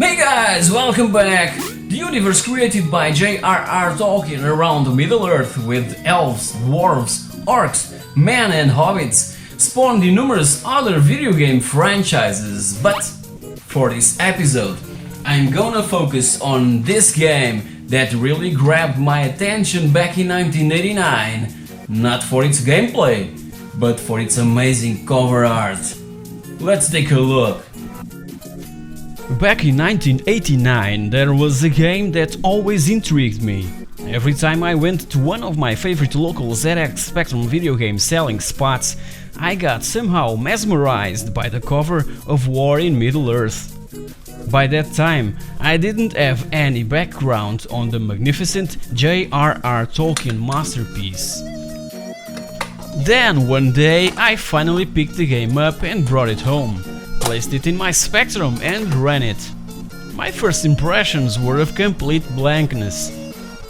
Hey guys, welcome back! The universe created by J.R.R. Tolkien around Middle-earth with elves, dwarves, orcs, men and hobbits spawned in numerous other video game franchises, but for this episode I'm gonna focus on this game that really grabbed my attention back in 1989, not for its gameplay, but for its amazing cover art. Let's take a look. Back in 1989 there was a game that always intrigued me. Every time I went to one of my favorite local ZX Spectrum video game selling spots, I got somehow mesmerized by the cover of War in Middle-earth. By that time, I didn't have any background on the magnificent J.R.R. Tolkien masterpiece. Then one day I finally picked the game up and brought it home, placed it in my Spectrum and ran it. My first impressions were of complete blankness.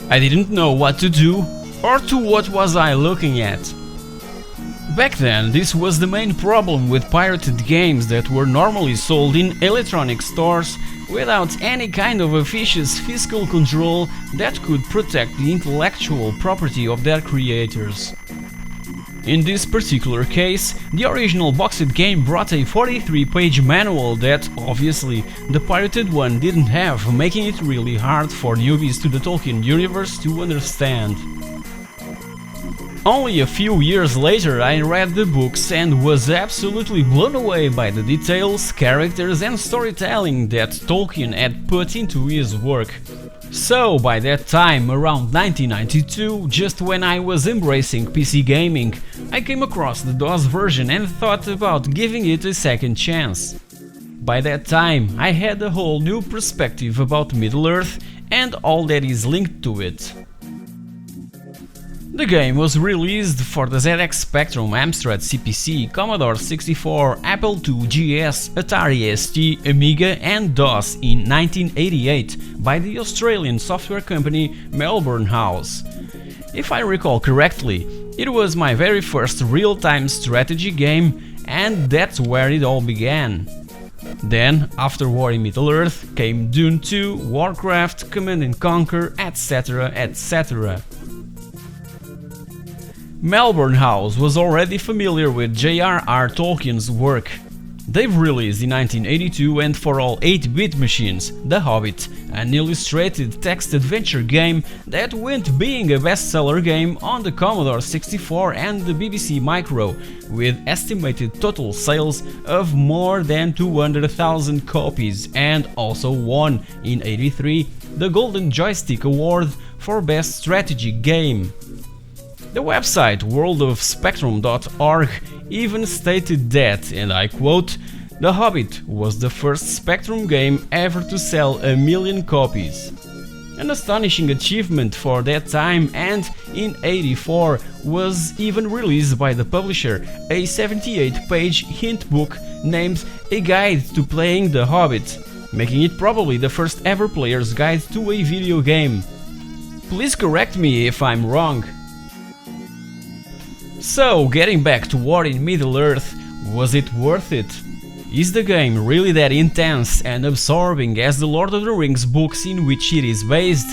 I didn't know what to do or to what was I looking at. Back then, this was the main problem with pirated games that were normally sold in electronic stores without any kind of officious fiscal control that could protect the intellectual property of their creators. In this particular case, the original boxed game brought a 43-page manual that, obviously, the pirated one didn't have, making it really hard for newbies to the Tolkien universe to understand. Only a few years later I read the books and was absolutely blown away by the details, characters and storytelling that Tolkien had put into his work. So by that time, around 1992, just when I was embracing PC gaming, I came across the DOS version and thought about giving it a second chance. By that time, I had a whole new perspective about Middle-earth and all that is linked to it. The game was released for the ZX Spectrum, Amstrad CPC, Commodore 64, Apple II GS, Atari ST, Amiga and DOS in 1988 by the Australian software company Melbourne House. If I recall correctly, it was my very first real-time strategy game, and that's where it all began. Then, after War in Middle-earth, came Dune 2, Warcraft, Command & Conquer, etc, etc. Melbourne House was already familiar with J.R.R. Tolkien's work. They've released in 1982 and for all 8-bit machines, The Hobbit, an illustrated text adventure game that went being a bestseller game on the Commodore 64 and the BBC Micro, with estimated total sales of more than 200,000 copies, and also won in '83 the Golden Joystick Award for Best Strategy Game. The website worldofspectrum.org even stated that, and I quote, "The Hobbit was the first Spectrum game ever to sell 1 million copies." An astonishing achievement for that time, and in '84 was even released by the publisher a 78-page hint book named A Guide to Playing The Hobbit, making it probably the first ever player's guide to a video game. Please correct me if I'm wrong. So, getting back to War in Middle-earth, was it worth it? Is the game really that intense and absorbing as the Lord of the Rings books in which it is based?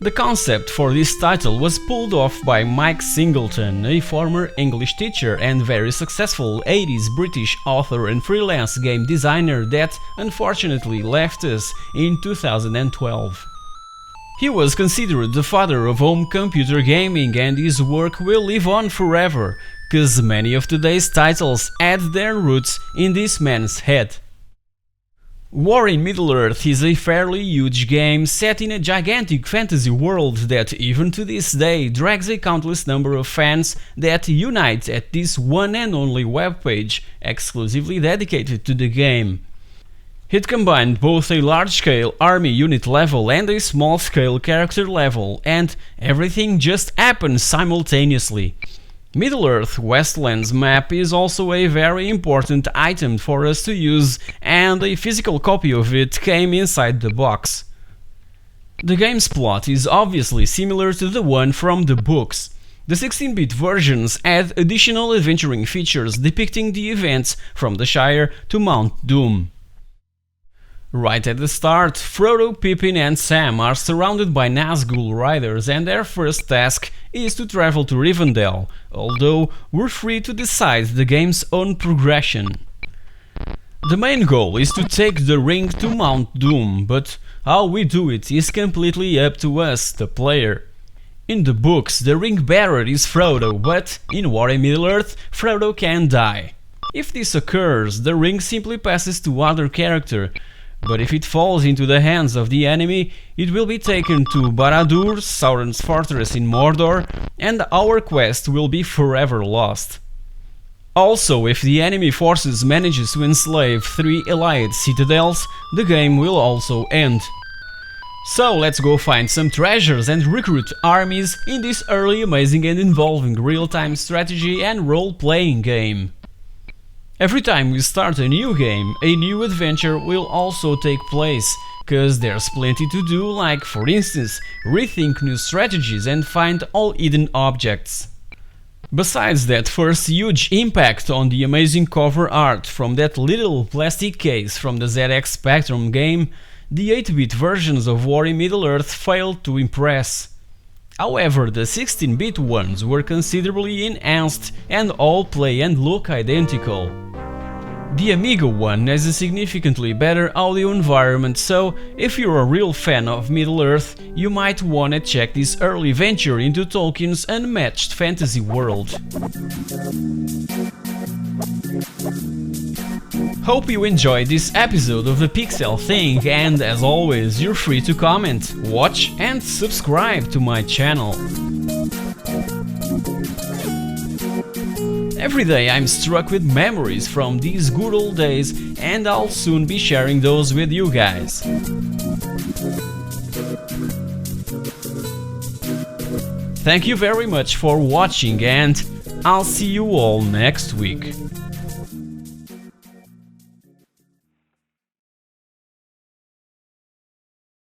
The concept for this title was pulled off by Mike Singleton, a former English teacher and very successful 80s British author and freelance game designer that unfortunately left us in 2012. He was considered the father of home computer gaming, and his work will live on forever, cause many of today's titles had their roots in this man's head. War in Middle-earth is a fairly huge game set in a gigantic fantasy world that even to this day drags a countless number of fans that unite at this one and only webpage exclusively dedicated to the game. It combined both a large-scale army unit level and a small-scale character level, and everything just happened simultaneously. Middle-earth Westlands map is also a very important item for us to use, and a physical copy of it came inside the box. The game's plot is obviously similar to the one from the books. The 16-bit versions add additional adventuring features depicting the events from the Shire to Mount Doom. Right at the start, Frodo, Pippin and Sam are surrounded by Nazgul riders and their first task is to travel to Rivendell, although we're free to decide the game's own progression. The main goal is to take the ring to Mount Doom, but how we do it is completely up to us, the player. In the books, the ring bearer is Frodo, but in War in Middle-earth, Frodo can die. If this occurs, the ring simply passes to other character, but if it falls into the hands of the enemy, it will be taken to Barad-dûr, Sauron's fortress in Mordor, and our quest will be forever lost. Also, if the enemy forces manages to enslave 3 allied citadels, the game will also end. So let's go find some treasures and recruit armies in this early, amazing and involving real-time strategy and role-playing game. Every time we start a new game, a new adventure will also take place, cause there's plenty to do, like for instance, rethink new strategies and find all hidden objects. Besides that first huge impact on the amazing cover art from that little plastic case from the ZX Spectrum game, the 8-bit versions of War in Middle-earth failed to impress. However, the 16-bit ones were considerably enhanced and all play and look identical. The Amiga one has a significantly better audio environment, so if you're a real fan of Middle-earth, you might wanna check this early venture into Tolkien's unmatched fantasy world. Hope you enjoyed this episode of the pixelthing, and as always, you're free to comment, watch and subscribe to my channel. Every day I'm struck with memories from these good old days, and I'll soon be sharing those with you guys. Thank you very much for watching, and I'll see you all next week.